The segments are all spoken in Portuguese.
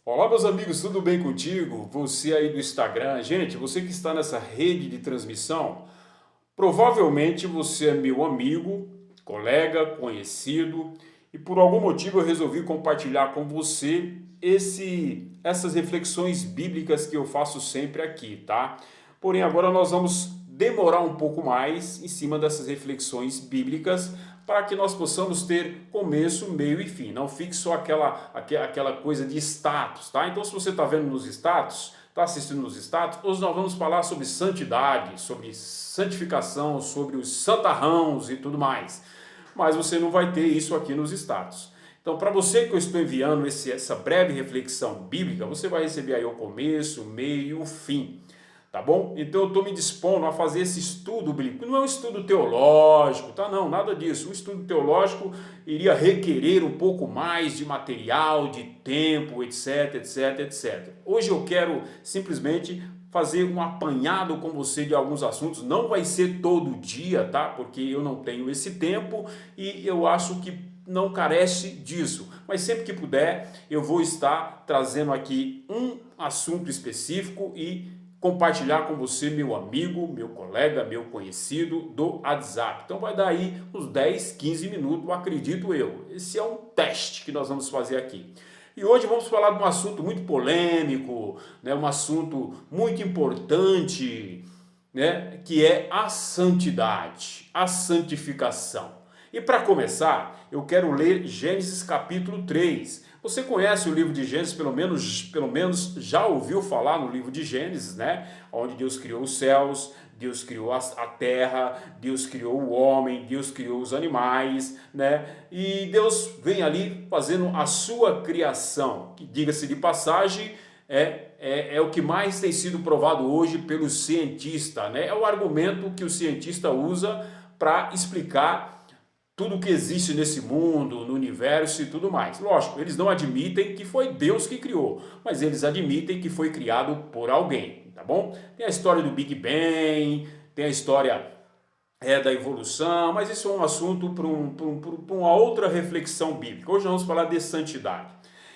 Olá, meus amigos, tudo bem contigo? Você aí do Instagram, gente, você que está nessa rede de transmissão, provavelmente você é meu amigo, colega, conhecido, e por algum motivo eu resolvi compartilhar com você essas reflexões bíblicas que eu faço sempre aqui, tá? Porém, agora nós vamos demorar um pouco mais em cima dessas reflexões bíblicas para que nós possamos ter começo, meio e fim. Não fique só aquela coisa de status, tá? Então, se você está vendo nos status, está assistindo nos status, hoje nós vamos falar sobre santidade, sobre santificação, sobre os santarrãos e tudo mais. Mas você não vai ter isso aqui nos status. Então, para você que eu estou enviando essa breve reflexão bíblica, você vai receber aí o começo, o meio e o fim. Tá bom? Então eu estou me dispondo a fazer esse estudo bíblico. Não é um estudo teológico, tá? Não, nada disso. Um estudo teológico iria requerer um pouco mais de material, de tempo, etc, etc, etc. Hoje eu quero simplesmente fazer um apanhado com você de alguns assuntos. Não vai ser todo dia, tá? Porque eu não tenho esse tempo e eu acho que não carece disso. Mas sempre que puder, eu vou estar trazendo aqui um assunto específico e compartilhar com você, meu amigo, meu colega, meu conhecido do WhatsApp. Então vai dar aí uns 10, 15 minutos, acredito eu. Esse é um teste que nós vamos fazer aqui. E hoje vamos falar de um assunto muito polêmico, né, um assunto muito importante, né, que é a santidade, a santificação. E para começar, eu quero ler Gênesis capítulo 3. Você conhece o livro de Gênesis, pelo menos já ouviu falar no livro de Gênesis, né? Onde Deus criou os céus, Deus criou a terra, Deus criou o homem, Deus criou os animais, né? E Deus vem ali fazendo a sua criação, que, diga-se de passagem, é o que mais tem sido provado hoje pelo cientista, né? É o argumento que o cientista usa para explicar tudo que existe nesse mundo, no universo e tudo mais. Lógico, eles não admitem que foi Deus que criou, mas eles admitem que foi criado por alguém, tá bom? Tem a história do Big Bang, tem a história da evolução, mas isso é um assunto para uma outra reflexão bíblica. Hoje nós vamos falar de santidade.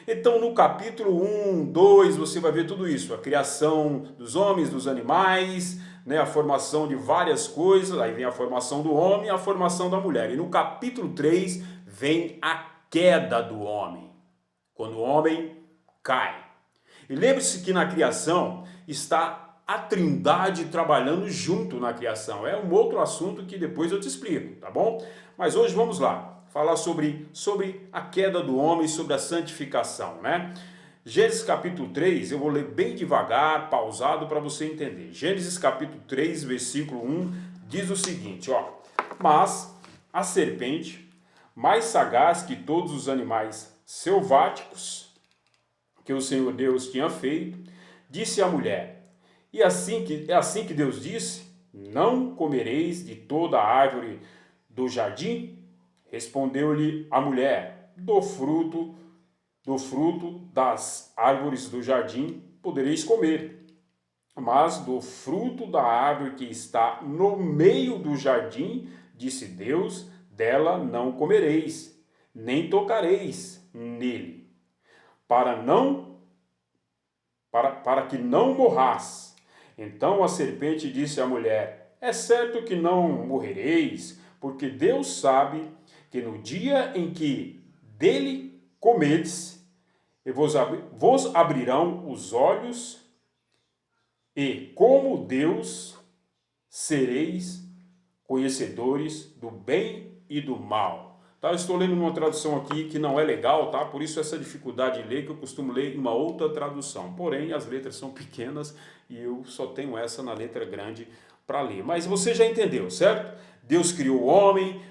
Então, no capítulo 1, 2, você vai ver tudo isso, a criação dos homens, dos animais, né, a formação de várias coisas, aí vem a formação do homem e a formação da mulher. E no capítulo 3 vem a queda do homem, quando o homem cai. E lembre-se que na criação está a Trindade trabalhando junto na criação. É um outro assunto que depois eu te explico, tá bom? Mas hoje vamos lá falar sobre a queda do homem, sobre a santificação, né? Gênesis capítulo 3, eu vou ler bem devagar, pausado para você entender. Gênesis capítulo 3, versículo 1, diz o seguinte, ó: Mas a serpente, mais sagaz que todos os animais selváticos que o Senhor Deus tinha feito, disse à mulher: é assim que Deus disse: Não comereis de toda a árvore do jardim? Respondeu-lhe a mulher: do fruto das árvores do jardim podereis comer, mas do fruto da árvore que está no meio do jardim, disse Deus, dela não comereis, nem tocareis nele, para que não morrais. Então a serpente disse à mulher: É certo que não morrereis, porque Deus sabe que no dia em que dele comedes, vos abrirão os olhos, e como Deus sereis conhecedores do bem e do mal. Tá? Eu estou lendo uma tradução aqui que não é legal, tá? Por isso essa dificuldade de ler, que eu costumo ler em uma outra tradução. Porém, as letras são pequenas e eu só tenho essa na letra grande para ler. Mas você já entendeu, certo? Deus criou o homem,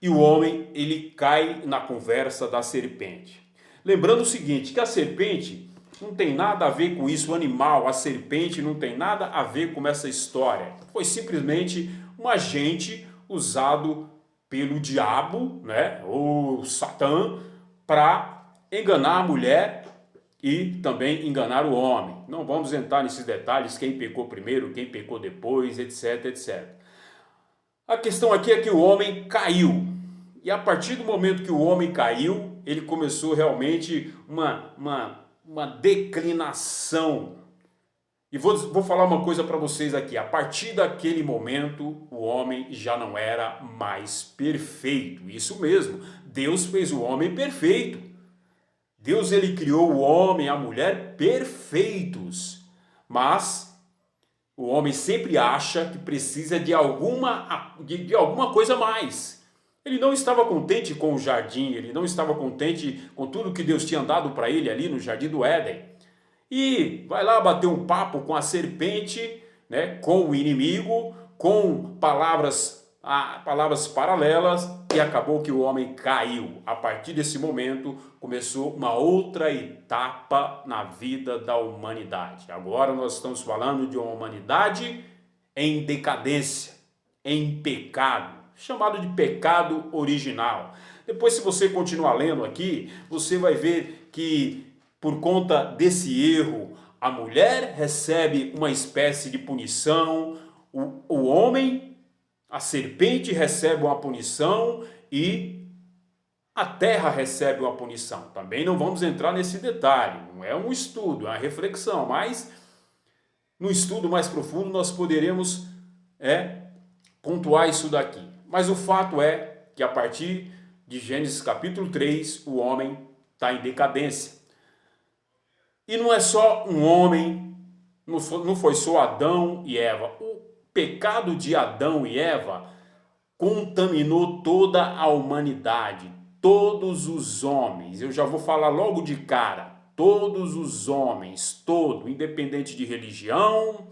e o homem, ele cai na conversa da serpente. Lembrando o seguinte, que a serpente não tem nada a ver com isso, o animal, a serpente não tem nada a ver com essa história. Foi simplesmente um agente usado pelo diabo, né, ou Satã, para enganar a mulher e também enganar o homem. Não vamos entrar nesses detalhes, quem pecou primeiro, quem pecou depois, etc, etc. A questão aqui é que o homem caiu. E a partir do momento que o homem caiu, ele começou realmente uma declinação. E vou falar uma coisa para vocês aqui. A partir daquele momento, o homem já não era mais perfeito. Isso mesmo, Deus fez o homem perfeito. Deus ele criou o homem e a mulher perfeitos. Mas o homem sempre acha que precisa de alguma coisa a mais. Ele não estava contente com o jardim, ele não estava contente com tudo que Deus tinha dado para ele ali no jardim do Éden. E vai lá bater um papo com a serpente, né, com o inimigo, com palavras paralelas, e acabou que o homem caiu. A partir desse momento começou uma outra etapa na vida da humanidade. Agora nós estamos falando de uma humanidade em decadência, em pecado, chamado de pecado original. Depois, se você continuar lendo aqui, você vai ver que por conta desse erro, a mulher recebe uma espécie de punição, o homem, a serpente recebe uma punição e a terra recebe uma punição. Também não vamos entrar nesse detalhe, não é um estudo, é uma reflexão, mas no estudo mais profundo nós poderemos pontuar isso daqui. Mas o fato é que a partir de Gênesis capítulo 3, o homem está em decadência. E não é só um homem, não foi só Adão e Eva. O pecado de Adão e Eva contaminou toda a humanidade, todos os homens. Eu já vou falar logo de cara, todos os homens, independente de religião,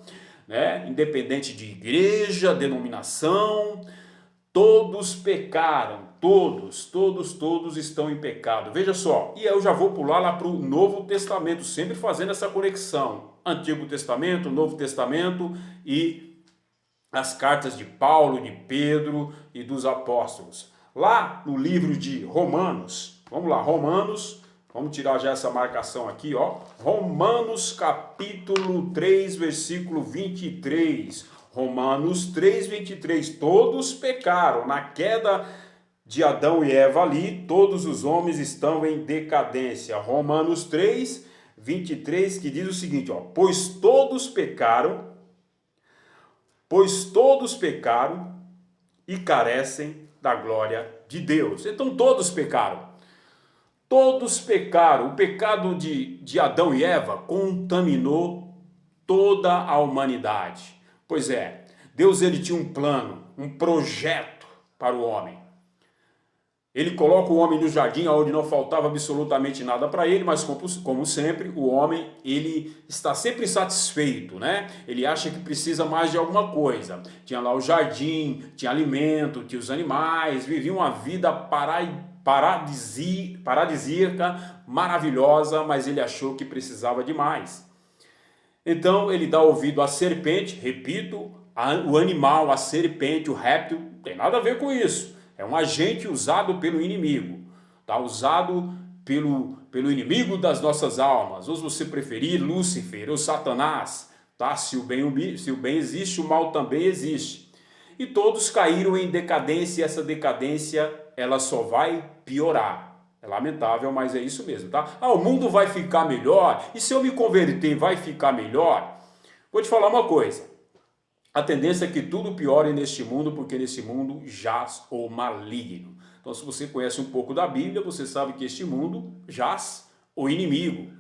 né, independente de igreja, denominação, todos pecaram, todos estão em pecado. Veja só, e eu já vou pular lá para o Novo Testamento, sempre fazendo essa conexão. Antigo Testamento, Novo Testamento e as cartas de Paulo, de Pedro e dos apóstolos. Lá no livro de Romanos, vamos lá, Romanos, vamos tirar já essa marcação aqui, ó. Romanos capítulo 3, versículo 23. Romanos 3, 23. Todos pecaram. Na queda de Adão e Eva ali, todos os homens estão em decadência. Romanos 3, 23, que diz o seguinte, ó. Pois todos pecaram e carecem da glória de Deus. Então todos pecaram. Todos pecaram. O pecado de Adão e Eva contaminou toda a humanidade. Pois é, Deus ele tinha um plano, um projeto para o homem. Ele coloca o homem no jardim onde não faltava absolutamente nada para ele, mas como sempre, o homem ele está sempre insatisfeito, né? Ele acha que precisa mais de alguma coisa. Tinha lá o jardim, tinha alimento, tinha os animais, vivia uma vida paradisíaca, maravilhosa, mas ele achou que precisava de mais. Então ele dá ouvido à serpente, repito, o animal, a serpente, o réptil, não tem nada a ver com isso. É um agente usado pelo inimigo, tá? Usado pelo inimigo das nossas almas, ou se você preferir, Lúcifer ou Satanás, tá? Se o bem existe, o mal também existe. E todos caíram em decadência, e essa decadência ela só vai piorar. É lamentável, mas é isso mesmo, tá? O mundo vai ficar melhor, e se eu me converter vai ficar melhor? Vou te falar uma coisa, a tendência é que tudo piore neste mundo, porque nesse mundo jaz o maligno. Então se você conhece um pouco da Bíblia, você sabe que este mundo jaz o inimigo,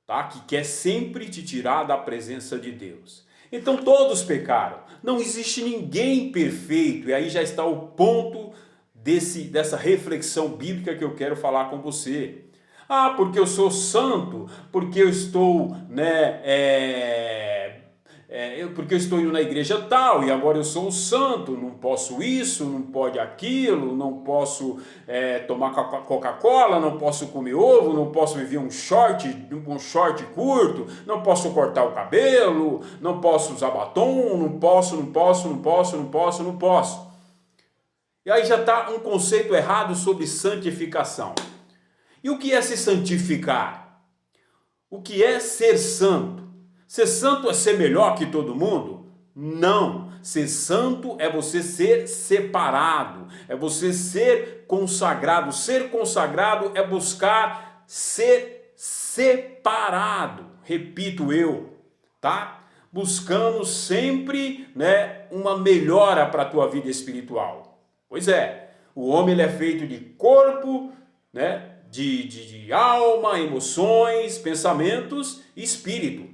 tá? Que quer sempre te tirar da presença de Deus. Então todos pecaram, não existe ninguém perfeito, e aí já está o ponto dessa reflexão bíblica que eu quero falar com você. Porque eu sou santo, porque eu estou, porque eu estou indo na igreja tal, e agora eu sou um santo, não posso isso, não pode aquilo, não posso tomar Coca-Cola, não posso comer ovo, não posso viver um short curto, não posso cortar o cabelo, não posso usar batom, não posso. E aí já está um conceito errado sobre santificação. E o que é se santificar? O que é ser santo? Ser santo é ser melhor que todo mundo? Não. Ser santo é você ser separado, é você ser consagrado. Ser consagrado é buscar ser separado, repito eu, tá? Buscando sempre, né, uma melhora para a tua vida espiritual. Pois é, o homem ele é feito de corpo, né, de alma, emoções, pensamentos e espírito.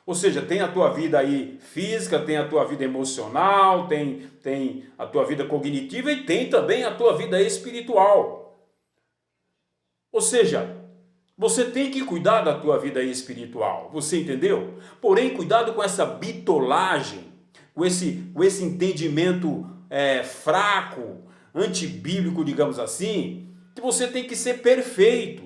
Ou seja, tem a tua vida aí física, tem a tua vida emocional, tem a tua vida cognitiva e tem também a tua vida espiritual. Ou seja, você tem que cuidar da tua vida espiritual, você entendeu? Porém, cuidado com essa bitolagem, com esse entendimento fraco, antibíblico, digamos assim, que você tem que ser perfeito,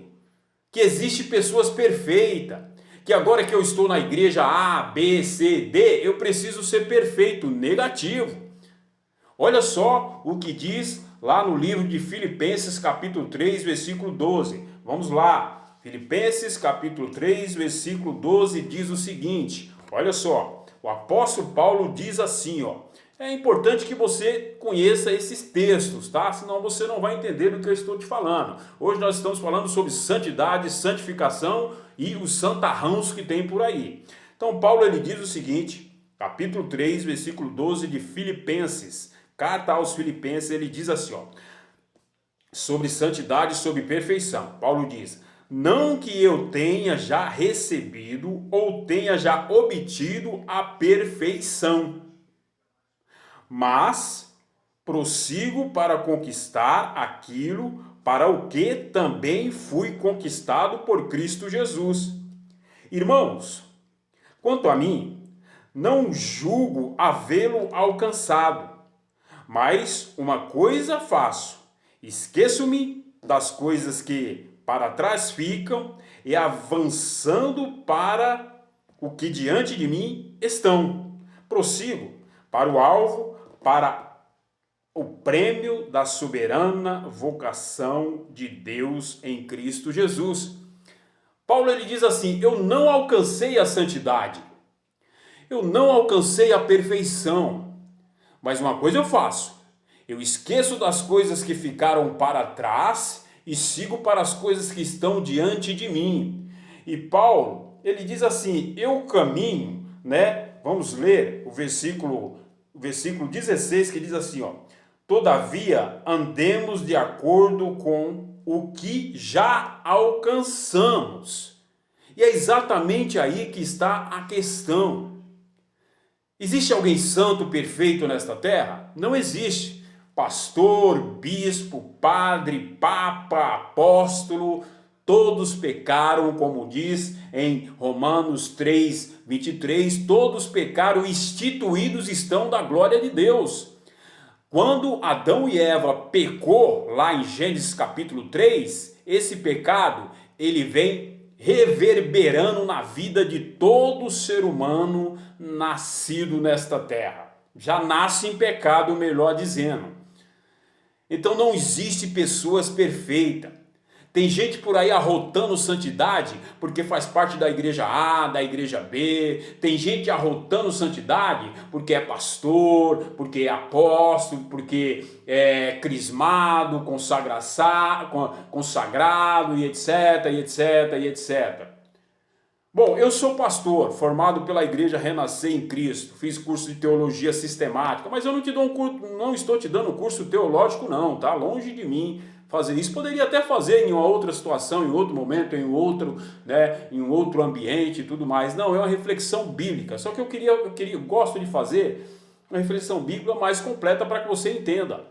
que existe pessoas perfeitas, que agora que eu estou na igreja A, B, C, D, eu preciso ser perfeito, negativo. Olha só o que diz lá no livro de Filipenses, capítulo 3, versículo 12. Vamos lá. Filipenses, capítulo 3, versículo 12, diz o seguinte. Olha só, o apóstolo Paulo diz assim, ó. É importante que você conheça esses textos, tá? Senão você não vai entender do que eu estou te falando. Hoje nós estamos falando sobre santidade, santificação e os santarrãos que tem por aí. Então Paulo ele diz o seguinte, capítulo 3, versículo 12 de Filipenses. Carta aos Filipenses, ele diz assim, ó. Sobre santidade e sobre perfeição. Paulo diz, não que eu tenha já recebido ou tenha já obtido a perfeição, mas prossigo para conquistar aquilo para o que também fui conquistado por Cristo Jesus. Irmãos, quanto a mim, não julgo havê-lo alcançado, mas uma coisa faço, esqueço-me das coisas que para trás ficam e avançando para o que diante de mim estão. Prossigo para o alvo, para o prêmio da soberana vocação de Deus em Cristo Jesus. Paulo ele diz assim, eu não alcancei a santidade, eu não alcancei a perfeição, mas uma coisa eu faço, eu esqueço das coisas que ficaram para trás e sigo para as coisas que estão diante de mim. E Paulo, ele diz assim, eu caminho, né? Vamos ler o versículo 16 que diz assim, ó, todavia andemos de acordo com o que já alcançamos. E é exatamente aí que está a questão. Existe alguém santo, perfeito nesta terra? Não existe. Pastor, bispo, padre, papa, apóstolo, todos pecaram, como diz em Romanos 3, 23, todos pecaram, instituídos estão da glória de Deus. Quando Adão e Eva pecou, lá em Gênesis capítulo 3, esse pecado, ele vem reverberando na vida de todo ser humano nascido nesta terra. Já nasce em pecado, melhor dizendo. Então não existe pessoas perfeitas. Tem gente por aí arrotando santidade porque faz parte da igreja A, da igreja B. Tem gente arrotando santidade porque é pastor, porque é apóstolo, porque é crismado, consagrado e etc, e etc, e etc. Bom, eu sou pastor, formado pela Igreja Renascer em Cristo, fiz curso de teologia sistemática, mas eu não estou te dando curso teológico não, tá? Longe de mim fazer isso. Poderia até fazer em uma outra situação, em outro momento, em um outro ambiente e tudo mais. Não, é uma reflexão bíblica. Só que eu gosto de fazer uma reflexão bíblica mais completa para que você entenda.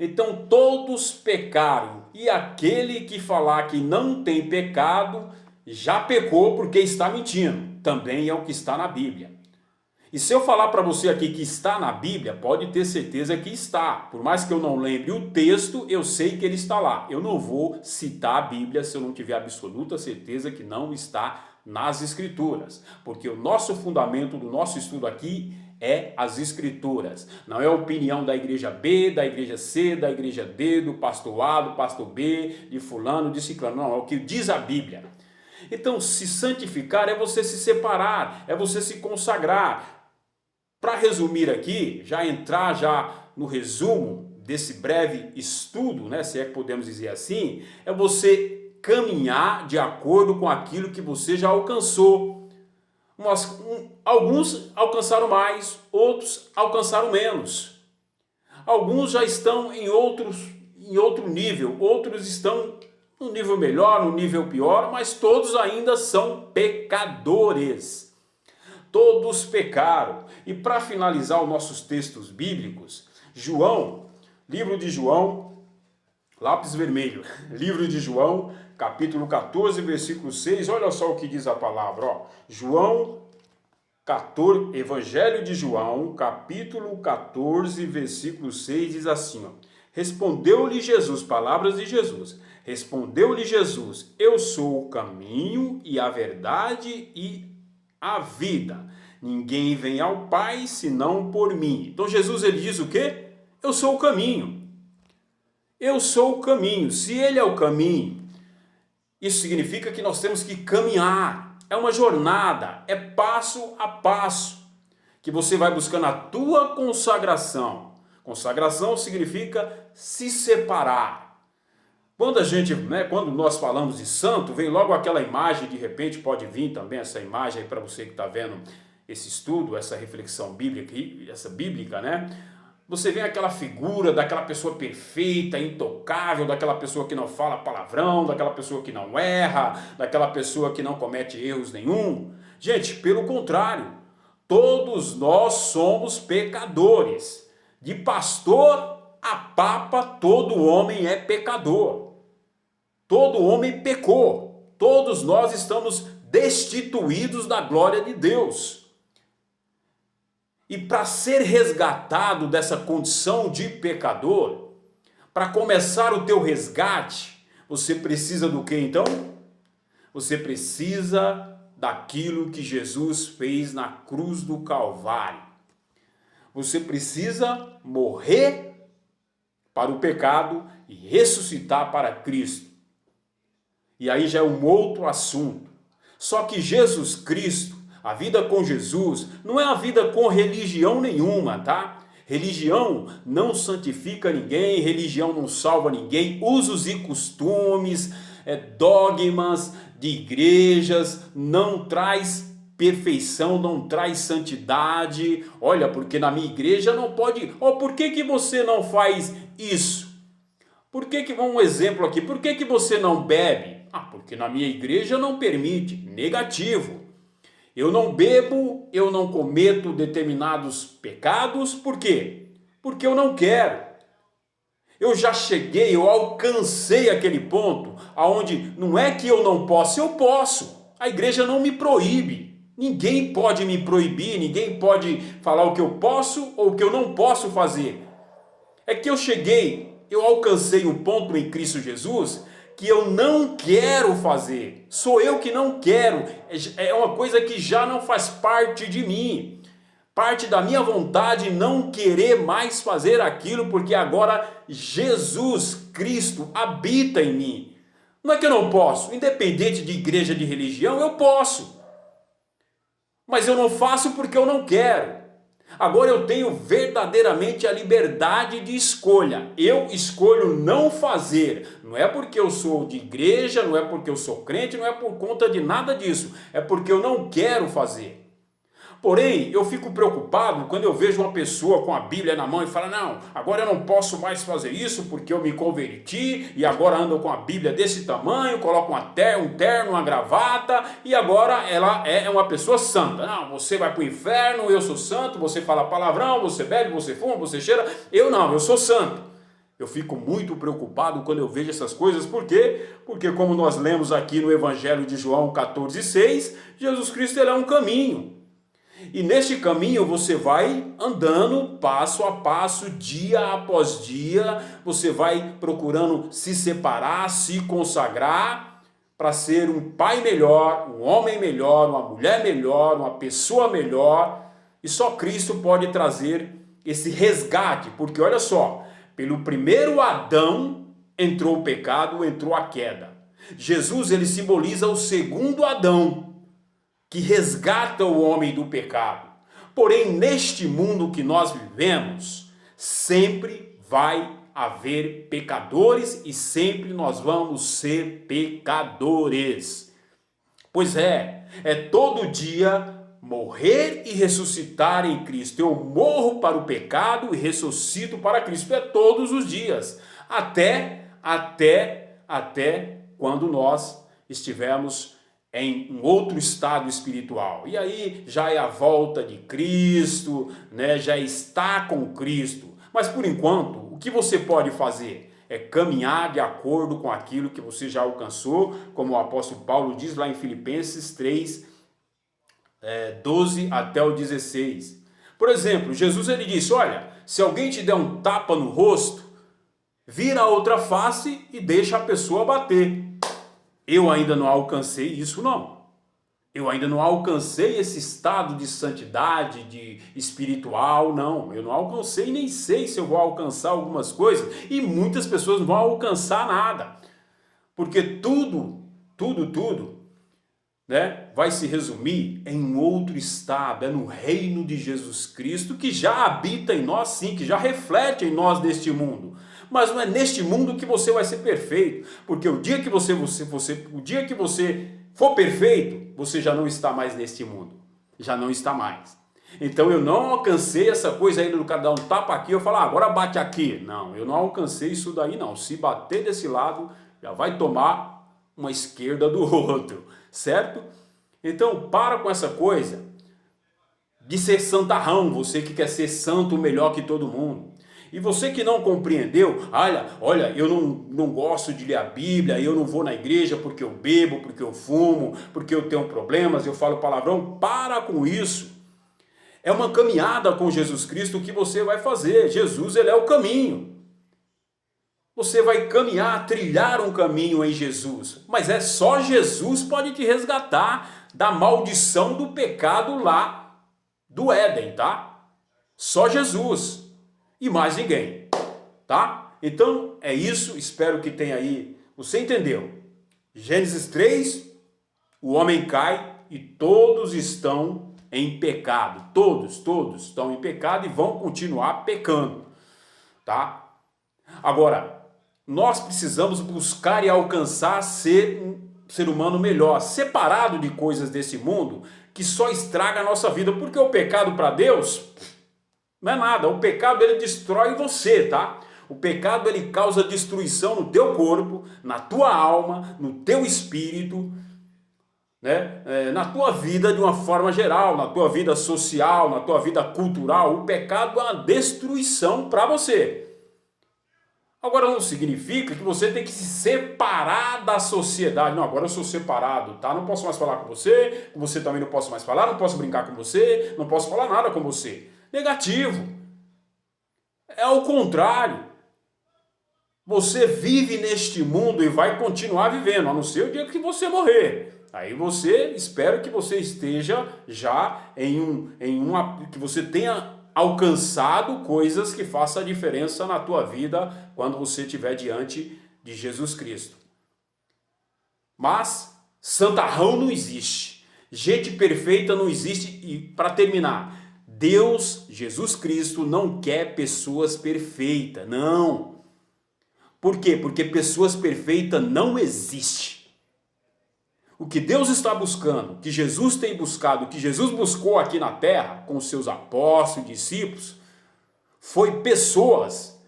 Então todos pecaram, e aquele que falar que não tem pecado já pecou porque está mentindo. Também é o que está na Bíblia. E se eu falar para você aqui que está na Bíblia, pode ter certeza que está. Por mais que eu não lembre o texto, eu sei que ele está lá. Eu não vou citar a Bíblia se eu não tiver absoluta certeza que não está nas Escrituras. Porque o nosso fundamento do nosso estudo aqui é as Escrituras. Não é a opinião da igreja B, da igreja C, da igreja D, do pastor A, do pastor B, de fulano, de ciclano. Não, é o que diz a Bíblia. Então, se santificar é você se separar, é você se consagrar. Para resumir aqui, entrar no resumo desse breve estudo, né, se é que podemos dizer assim, é você caminhar de acordo com aquilo que você já alcançou. Alguns alcançaram mais, outros alcançaram menos. Alguns já estão em outro nível, outros estão no nível melhor, no nível pior, mas todos ainda são pecadores. Todos pecaram. E para finalizar os nossos textos bíblicos, livro de João, lápis vermelho, livro de João, capítulo 14, versículo 6, olha só o que diz a palavra, ó. João 14, Evangelho de João, capítulo 14, versículo 6, diz assim, ó. Respondeu-lhe Jesus, palavras de Jesus, respondeu-lhe Jesus, eu sou o caminho e a verdade e a vida. Ninguém vem ao Pai senão por mim. Então Jesus ele diz o quê? Eu sou o caminho. Eu sou o caminho. Se ele é o caminho, isso significa que nós temos que caminhar. É uma jornada, é passo a passo que você vai buscando a tua consagração. Consagração significa se separar. Quando nós falamos de santo, vem logo aquela imagem, de repente pode vir também essa imagem aí para você que está vendo esse estudo, essa reflexão bíblica, né? Você vê aquela figura daquela pessoa perfeita, intocável, daquela pessoa que não fala palavrão, daquela pessoa que não erra, daquela pessoa que não comete erros nenhum. Gente, pelo contrário, todos nós somos pecadores. De pastor a papa, todo homem é pecador. Todo homem pecou. Todos nós estamos destituídos da glória de Deus. E para ser resgatado dessa condição de pecador, para começar o teu resgate, você precisa do que então? Você precisa daquilo que Jesus fez na cruz do Calvário. Você precisa morrer para o pecado e ressuscitar para Cristo. E aí já é um outro assunto. Só que Jesus Cristo, a vida com Jesus, não é a vida com religião nenhuma, tá? Religião não santifica ninguém, religião não salva ninguém, usos e costumes, dogmas de igrejas, não traz perfeição, não traz santidade. Olha, porque na minha igreja não pode... por que você não faz isso? Um exemplo aqui, por que você não bebe? Porque na minha igreja não permite. Negativo. Eu não bebo, eu não cometo determinados pecados, por quê? Porque eu não quero. Eu já cheguei, eu alcancei aquele ponto aonde não é que eu não posso, eu posso. A igreja não me proíbe. Ninguém pode me proibir, ninguém pode falar o que eu posso ou o que eu não posso fazer. É que eu alcancei um ponto em Cristo Jesus que eu não quero fazer. Sou eu que não quero. É uma coisa que já não faz parte de mim. Parte da minha vontade não querer mais fazer aquilo, porque agora Jesus Cristo habita em mim. Não é que eu não posso. Independente de igreja, de religião, eu posso. Mas eu não faço porque eu não quero. Agora eu tenho verdadeiramente a liberdade de escolha. Eu escolho não fazer. Não é porque eu sou de igreja, não é porque eu sou crente, não é por conta de nada disso. É porque eu não quero fazer. Porém, eu fico preocupado quando eu vejo uma pessoa com a Bíblia na mão e fala, não, agora eu não posso mais fazer isso porque eu me converti e agora ando com a Bíblia desse tamanho, coloco um terno, uma gravata e agora ela é uma pessoa santa. Não, você vai para o inferno, eu sou santo, você fala palavrão, você bebe, você fuma, você cheira. Eu não, eu sou santo. Eu fico muito preocupado quando eu vejo essas coisas. Por quê? Porque como nós lemos aqui no Evangelho de João 14,6, Jesus Cristo ele é um caminho. E neste caminho você vai andando passo a passo, dia após dia, você vai procurando se separar, se consagrar para ser um pai melhor, um homem melhor, uma mulher melhor, uma pessoa melhor. E só Cristo pode trazer esse resgate, porque olha só, pelo primeiro Adão entrou o pecado, entrou a queda. Jesus ele simboliza o segundo Adão, que resgata o homem do pecado. Porém, neste mundo que nós vivemos, sempre vai haver pecadores e sempre nós vamos ser pecadores. Pois é todo dia morrer e ressuscitar em Cristo. Eu morro para o pecado e ressuscito para Cristo. É todos os dias. Até quando nós estivermos em um outro estado espiritual. E aí já é a volta de Cristo, né? Já está com Cristo. Mas por enquanto, o que você pode fazer? É caminhar de acordo com aquilo que você já alcançou, como o apóstolo Paulo diz lá em Filipenses 3, 12 até o 16. Por exemplo, Jesus ele disse, olha, se alguém te der um tapa no rosto, vira a outra face e deixa a pessoa bater. Eu ainda não alcancei isso não. Eu ainda não alcancei esse estado de santidade, de espiritual, não. Eu não alcancei, nem sei se eu vou alcançar algumas coisas. E muitas pessoas não vão alcançar nada. Porque tudo, né, vai se resumir em um outro estado. É no reino de Jesus Cristo, que já habita em nós sim, que já reflete em nós neste mundo. Mas não é neste mundo que você vai ser perfeito. Porque o dia que você for perfeito, você já não está mais neste mundo. Já não está mais. Então eu não alcancei essa coisa ainda do cara dar um tapa aqui, eu falar, agora bate aqui. Não, eu não alcancei isso daí não. Se bater desse lado, já vai tomar uma esquerda do outro, certo? Então para com essa coisa de ser santarrão, você que quer ser santo melhor que todo mundo. E você que não compreendeu, olha, eu não gosto de ler a Bíblia, eu não vou na igreja porque eu bebo, porque eu fumo, porque eu tenho problemas, eu falo palavrão. Para com isso. É uma caminhada com Jesus Cristo que você vai fazer. Jesus, ele é o caminho. Você vai caminhar, trilhar um caminho em Jesus. Mas é só Jesus pode te resgatar da maldição do pecado lá do Éden, tá? Só Jesus. E mais ninguém, tá? Então é isso, espero que tenha aí, você entendeu? Gênesis 3, o homem cai e todos estão em pecado, todos estão em pecado e vão continuar pecando, tá? Agora, nós precisamos buscar e alcançar ser um ser humano melhor, separado de coisas desse mundo que só estraga a nossa vida, porque o pecado para Deus não é nada, o pecado ele destrói você, tá? O pecado ele causa destruição no teu corpo, na tua alma, no teu espírito, né? Na tua vida de uma forma geral, na tua vida social, na tua vida cultural. O pecado é uma destruição para você. Agora não significa que você tem que se separar da sociedade. Não, agora eu sou separado, tá? Não posso mais falar com você também não posso mais falar, não posso brincar com você, não posso falar nada com você. Negativo. É o contrário. Você vive neste mundo e vai continuar vivendo, a não ser o dia que você morrer. Aí espero que você esteja já que você tenha alcançado coisas que façam a diferença na tua vida quando você estiver diante de Jesus Cristo. Mas santarrão não existe. Gente perfeita não existe. E para terminar, Deus, Jesus Cristo, não quer pessoas perfeitas, não. Por quê? Porque pessoas perfeitas não existem. O que Deus está buscando, que Jesus tem buscado, que Jesus buscou aqui na terra, com os seus apóstolos e discípulos, foi pessoas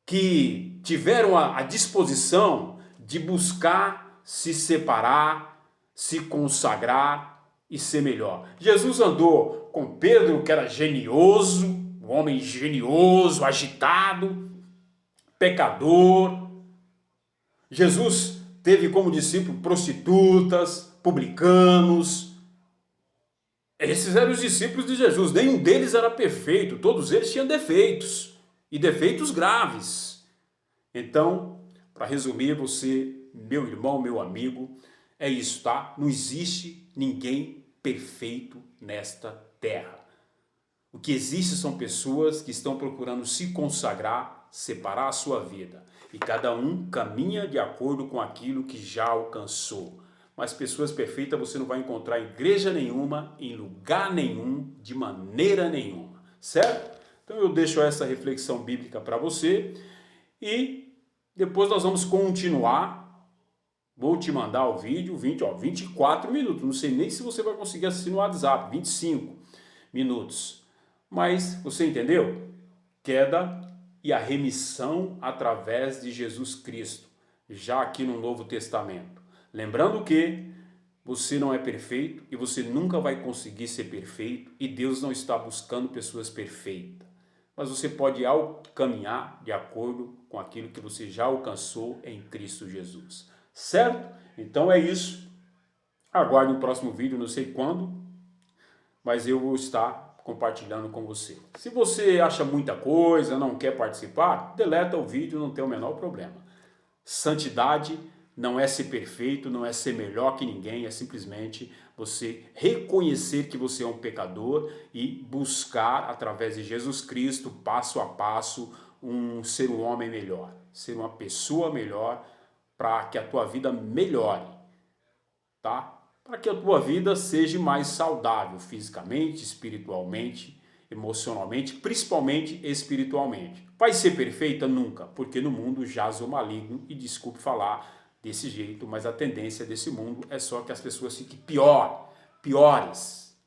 que tiveram a disposição de buscar se separar, se consagrar e ser melhor. Jesus andou com Pedro, que era genioso, um homem genioso, agitado, pecador. Jesus teve como discípulo prostitutas, publicanos. Esses eram os discípulos de Jesus. Nenhum deles era perfeito, todos eles tinham defeitos, e defeitos graves. Então, para resumir, você, meu irmão, meu amigo, é isso, tá? Não existe ninguém perfeito nesta terra. O que existe são pessoas que estão procurando se consagrar, separar a sua vida. E cada um caminha de acordo com aquilo que já alcançou. Mas pessoas perfeitas você não vai encontrar em igreja nenhuma, em lugar nenhum, de maneira nenhuma. Certo? Então eu deixo essa reflexão bíblica para você e depois nós vamos continuar. Vou te mandar o vídeo, 24 minutos. Não sei nem se você vai conseguir assistir no WhatsApp, 25 minutos. Mas você entendeu? Queda e a remissão através de Jesus Cristo, já aqui no Novo Testamento. Lembrando que você não é perfeito e você nunca vai conseguir ser perfeito e Deus não está buscando pessoas perfeitas. Mas você pode caminhar de acordo com aquilo que você já alcançou em Cristo Jesus. Certo? Então é isso. Aguarde o próximo vídeo, não sei quando, mas eu vou estar compartilhando com você. Se você acha muita coisa, não quer participar, deleta o vídeo, não tem o menor problema. Santidade não é ser perfeito, não é ser melhor que ninguém, é simplesmente você reconhecer que você é um pecador e buscar, através de Jesus Cristo, passo a passo, ser um homem melhor, ser uma pessoa melhor, para que a tua vida melhore, tá? Para que a tua vida seja mais saudável fisicamente, espiritualmente, emocionalmente, principalmente espiritualmente. Vai ser perfeita? Nunca, porque no mundo jaz o maligno, e desculpe falar desse jeito, mas a tendência desse mundo é só que as pessoas fiquem piores,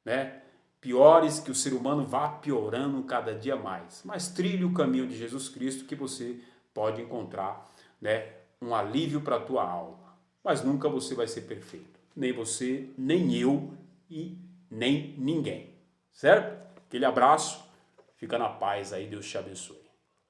né? Piores, que o ser humano vá piorando cada dia mais. Mas trilhe o caminho de Jesus Cristo que você pode encontrar, né, um alívio para a tua alma. Mas nunca você vai ser perfeito. Nem você, nem eu e nem ninguém. Certo? Aquele abraço. Fica na paz aí. Deus te abençoe.